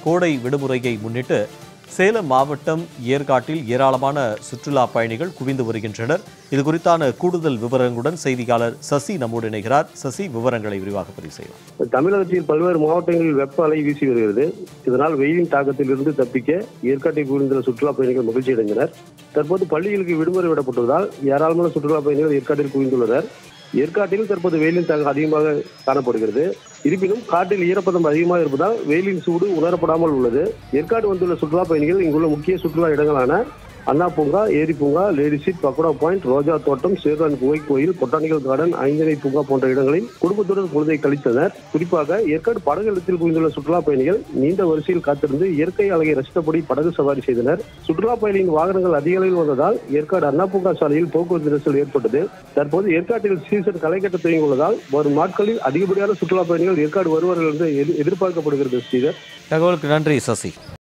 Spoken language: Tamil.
கோடை விடுமுறையை முன்னிட்டு சேலம் மாவட்டம் ஏற்காட்டில் ஏராளமான சுற்றுலா பயணிகள் குவிந்து வருகின்றனர். இது குறித்தான கூடுதல் விவரங்களுடன் செய்தியாளர் சசி நம்மோடு இணைகிறார். சசி, விவரங்களை விரிவாக பதிவு செய்யலாம். தமிழகத்தில் பல்வேறு மாவட்டங்களில் வெப்ப அலை வீசி வருகிறது. இதனால் வெயிலின் தாக்கத்தில் இருந்து தப்பிக்க ஏற்காட்டை குவிந்துள்ள சுற்றுலா பயணிகள் மகிழ்ச்சி அடைந்தனர். தற்போது பள்ளிகளுக்கு விடுமுறை விடப்பட்டுள்ளதால் ஏராளமான சுற்றுலா பயணிகள் ஏற்காட்டில் குவிந்துள்ளனர். ஏற்காட்டில் தற்போது வெயிலின் தாக்கம் அதிகமாக காணப்படுகிறது. இருப்பினும் காற்றில் ஈரப்பதம் அதிகமாக இருப்பதால் வெயிலின் சூடு உணரப்படாமல் உள்ளது. ஏற்காடு வந்துள்ள சுற்றுலா பயணிகள் இங்குள்ள முக்கிய சுற்றுலா இடங்களான அண்ணா பூங்கா, ஏரி பூங்கா, லேடி சீட், பக்கோடா பாயிண்ட், ரோஜா தோட்டம், சேர்ரான் குகை கோயில், பொட்டானிக்கல் கார்டன், ஐந்தனை பூங்கா போன்ற இடங்களில் குடும்பத்துடன் பொழுதை கழித்தனர். குறிப்பாக ஏற்காடு படகு இல்லத்தில் குவிந்துள்ள சுற்றுலா பயணிகள் நீண்ட வரிசையில் காத்திருந்து இயற்கை அழகை ரசித்தபடி படகு சவாரி செய்தனர். சுற்றுலா பயணியின் வாகனங்கள் அதிக அளவில் வந்ததால் ஏற்காடு அண்ணா பூங்கா சாலையில் போக்குவரத்து நெரிசல் ஏற்பட்டது. தற்போது ஏற்காட்டில் சீசன் களை கட்ட துவங்கியுள்ளதால் வரும் நாட்களில் அதிகப்படியான சுற்றுலா பயணிகள் ஏற்காடு வருவார்கள் என்று எதிர்பார்க்கப்படுகிறது. ஸ்ரீதர், தகவலுக்கு நன்றி சசி.